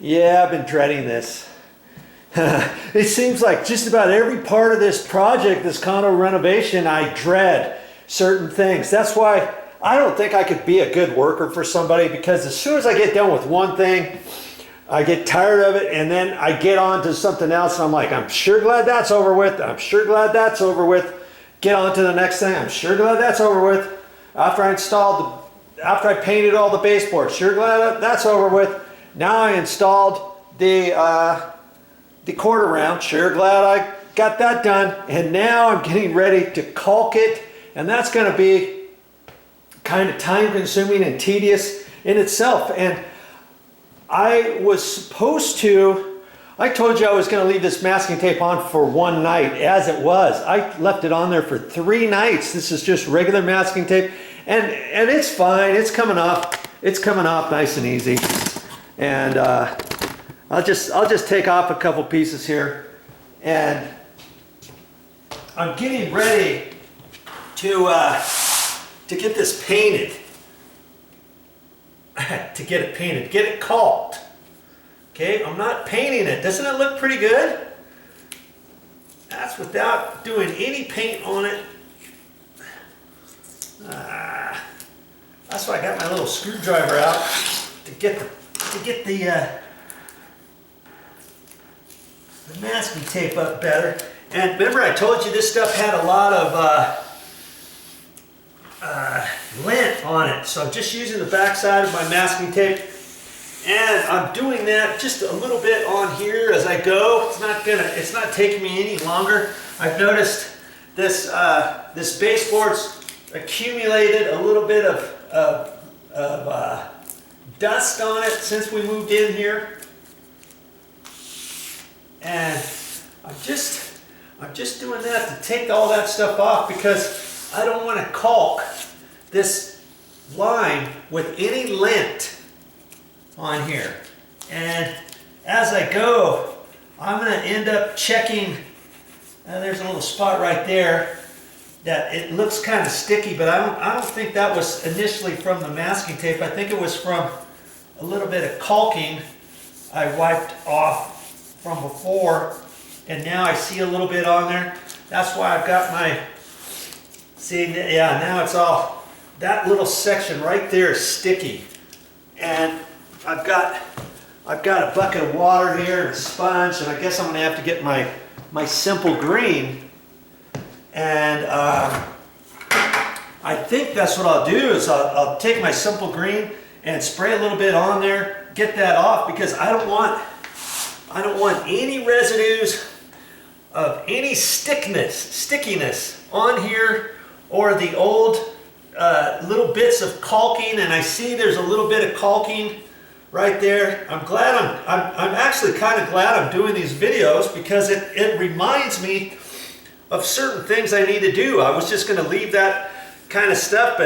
Yeah, I've been dreading this. It seems like just about every part of this project, this condo renovation, I dread certain things. That's why I don't think I could be a good worker for somebody, because as soon as I get done with one thing, I get tired of it, and then I get on to something else, and I'm like, I'm sure glad that's over with. I'm sure glad that's over with. Get on to the next thing. I'm sure glad that's over with. After I painted all the baseboards, sure glad that's over with. Now I installed the quarter round, sure glad I got that done. And now I'm getting ready to caulk it, and that's going to be kind of time consuming and tedious in itself. And I was supposed to, I told you I was going to leave this masking tape on for one night. As it was, I left it on there for 3 nights. This is just regular masking tape, and it's fine. It's coming off. It's coming off nice and easy. And I'll just take off a couple pieces here, and I'm getting ready to get this painted. To get it painted, get it caulked. Okay, I'm not painting it. Doesn't it look pretty good? That's without doing any paint on it. That's why I got my little screwdriver out to get the masking tape up better. And remember, I told you this stuff had a lot of lint on it, so I'm just using the back side of my masking tape, and I'm doing that just a little bit on here as I go. It's not taking me any longer. I've noticed this this baseboard's accumulated a little bit of dust on it since we moved in here, and I'm just doing that to take all that stuff off, because I don't want to caulk this line with any lint on here. And as I go, I'm going to end up checking. There's a little spot right there that it looks kind of sticky, but I don't think that was initially from the masking tape. I think it was from a little bit of caulking I wiped off from before, and now I see a little bit on there. That's why I've got my, see, yeah, now it's all, that little section right there is sticky. And I've got a bucket of water here and a sponge, and I guess I'm going to have to get my simple green. And I think that's what I'll do, is I'll take my simple green and spray a little bit on there, get that off, because I don't want any residues of any stickiness on here, or the old little bits of caulking. And I see there's a little bit of caulking right there. I'm actually kind of glad I'm doing these videos, because it reminds me of certain things I need to do. I was just going to leave that kind of stuff,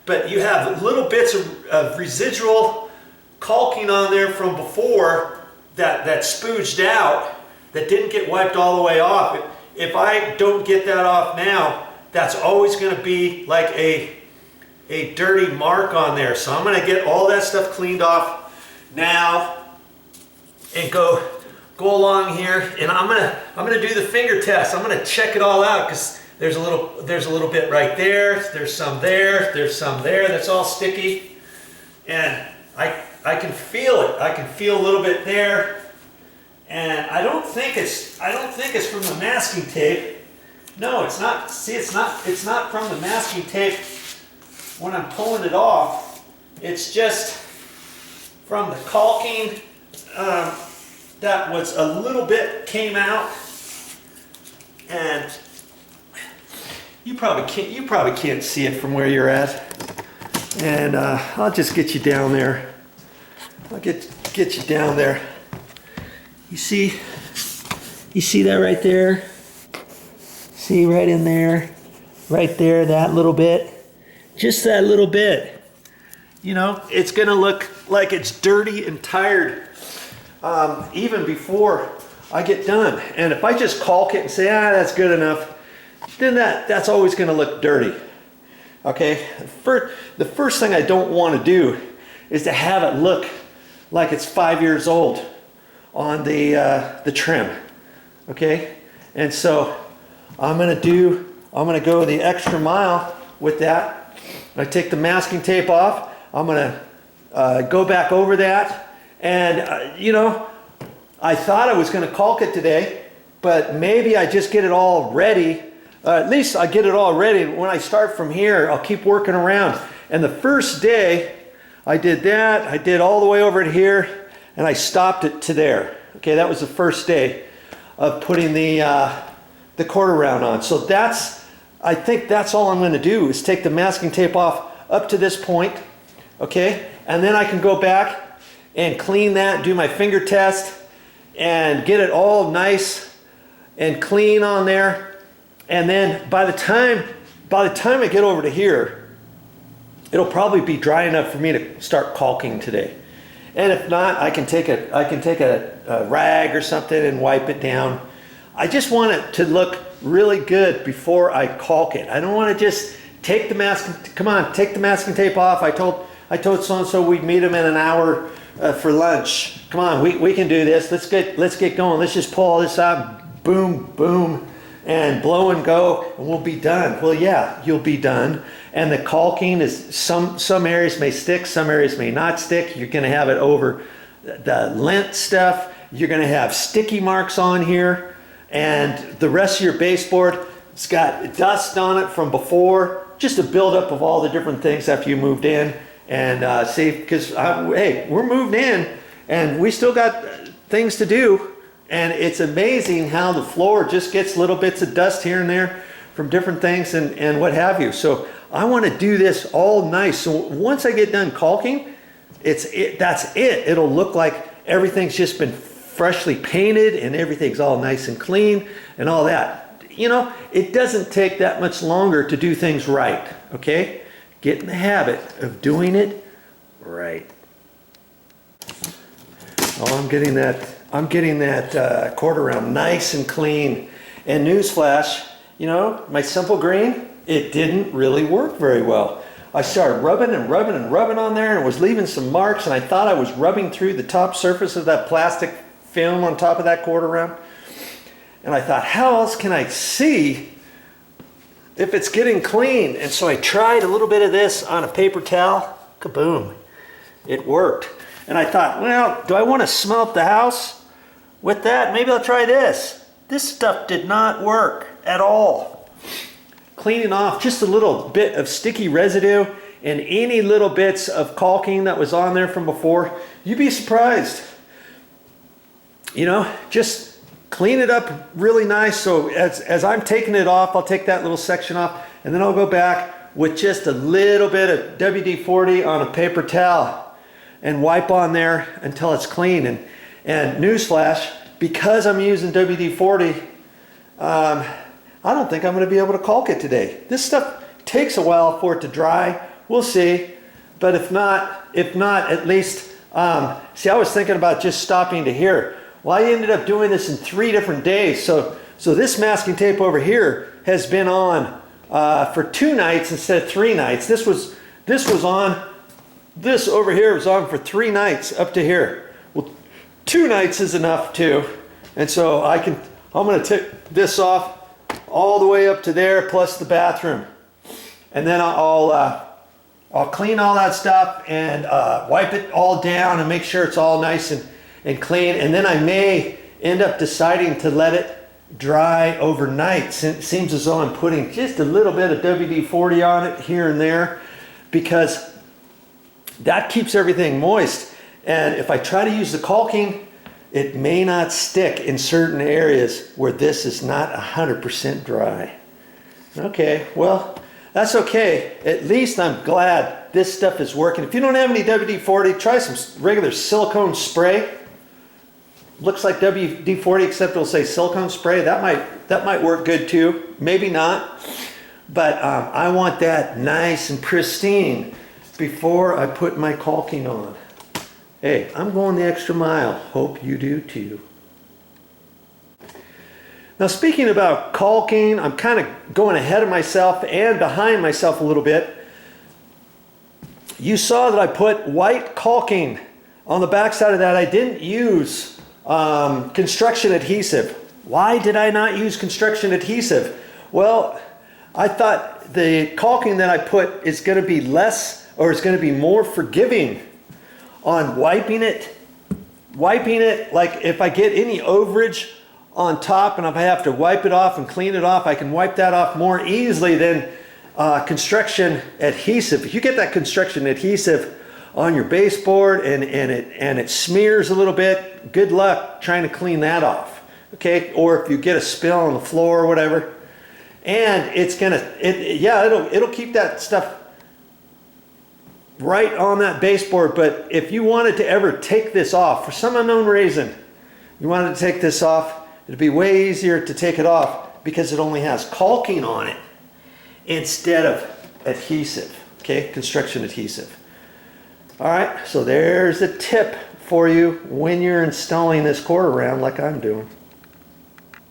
but you have little bits of residual caulking on there from before that spooged out, that didn't get wiped all the way off. If I don't get that off now, that's always going to be like a dirty mark on there. So I'm going to get all that stuff cleaned off now and go along here, and I'm gonna do the finger test. I'm gonna check it all out, because there's a little bit right there. There's some there. There's some there. That's all sticky, and I can feel it. I can feel a little bit there, and I don't think it's from the masking tape. No, it's not. See, it's not from the masking tape when I'm pulling it off. It's just from the caulking. That was a little bit came out, and you probably can't see it from where you're at. And I'll just get you down there. I'll get you down there. You see that right there? See right in there, right there, that little bit, just that little bit. You know, it's gonna look like it's dirty and tired even before I get done. And if I just caulk it and say, that's good enough, then that's always gonna look dirty. Okay, the first thing I don't want to do is to have it look like it's 5 years old on the trim. Okay, and so I'm gonna go the extra mile with that. I take the masking tape off. I'm gonna go back over that, and you know, I thought I was gonna caulk it today, but maybe I just get it all ready. At least I get it all ready. When I start from here, I'll keep working around. And the first day, I did that. I did all the way over to here, and I stopped it to there. Okay, that was the first day of putting the quarter round on. So I think that's all I'm going to do is take the masking tape off up to this point. Okay, and then I can go back and clean that, do my finger test, and get it all nice and clean on there. And then by the time I get over to here, it'll probably be dry enough for me to start caulking today. And if not, I can take a rag or something and wipe it down. I just want it to look really good before I caulk it. I don't want to just take the take the masking tape off. I told so-and-so we'd meet him in an hour for lunch. Come on, we can do this. Let's get going. Let's just pull all this out. Boom, boom. And blow and go, and we'll be done. Well, yeah, you'll be done. And the caulking is, some areas may stick, some areas may not stick. You're gonna have it over the lint stuff. You're gonna have sticky marks on here. And the rest of your baseboard, it's got dust on it from before. Just a buildup of all the different things after you moved in. And see, because hey, we're moved in, and we still got things to do. And it's amazing how the floor just gets little bits of dust here and there from different things and what have you. So I want to do this all nice. So once I get done caulking, that's it. It'll look like everything's just been freshly painted and everything's all nice and clean and all that. You know, it doesn't take that much longer to do things right, okay? Get in the habit of doing it right. Oh, I'm getting that quarter round nice and clean. And newsflash, you know, my simple green, it didn't really work very well. I started rubbing and rubbing and rubbing on there, and it was leaving some marks, and I thought I was rubbing through the top surface of that plastic film on top of that quarter round. And I thought, how else can I see if it's getting clean? And so I tried a little bit of this on a paper towel. Kaboom. It worked. And I thought, well, do I want to smelt the house with that? Maybe I'll try this. This stuff did not work at all. Cleaning off just a little bit of sticky residue and any little bits of caulking that was on there from before, you'd be surprised. You know, just clean it up really nice. So as I'm taking it off, I'll take that little section off, and then I'll go back with just a little bit of WD-40 on a paper towel and wipe on there until it's clean. And newsflash, because I'm using WD-40, I don't think I'm going to be able to caulk it today. This stuff takes a while for it to dry. We'll see. But if not, at least, see, I was thinking about just stopping to here. Well, I ended up doing this in 3 different days. So this masking tape over here has been on for 2 nights instead of 3 nights. This over here was on for 3 nights up to here. Well, 2 nights is enough too. And so I'm going to take this off all the way up to there, plus the bathroom. And then I'll clean all that stuff and wipe it all down and make sure it's all nice and clean. And then I may end up deciding to let it dry overnight. It seems as though I'm putting just a little bit of WD-40 on it here and there, because that keeps everything moist. And if I try to use the caulking, it may not stick in certain areas where this is not 100% dry. Okay, well, that's okay. At least I'm glad this stuff is working. If you don't have any WD-40, try some regular silicone spray. Looks like WD-40, except it'll say silicone spray. That might work good too. Maybe not. But I want that nice and pristine before I put my caulking on. Hey, I'm going the extra mile. Hope you do too. Now, speaking about caulking, I'm kind of going ahead of myself and behind myself a little bit. You saw that I put white caulking on the back side of that, I didn't use construction adhesive. Why did I not use construction adhesive? Well, I thought the caulking that I put is going to be less, or is going to be more forgiving on wiping it. Like if I get any overage on top and if I have to wipe it off and clean it off, I can wipe that off more easily than construction adhesive. If you get that construction adhesive on your baseboard and it smears a little bit, good luck trying to clean that off. Okay, or if you get a spill on the floor or whatever, and it'll keep that stuff right on that baseboard. But if you wanted to ever take this off for some unknown reason, you wanted to take this off, it'd be way easier to take it off because it only has caulking on it instead of adhesive. Okay, construction adhesive. All right, so there's a tip for you when you're installing this quarter round like I'm doing.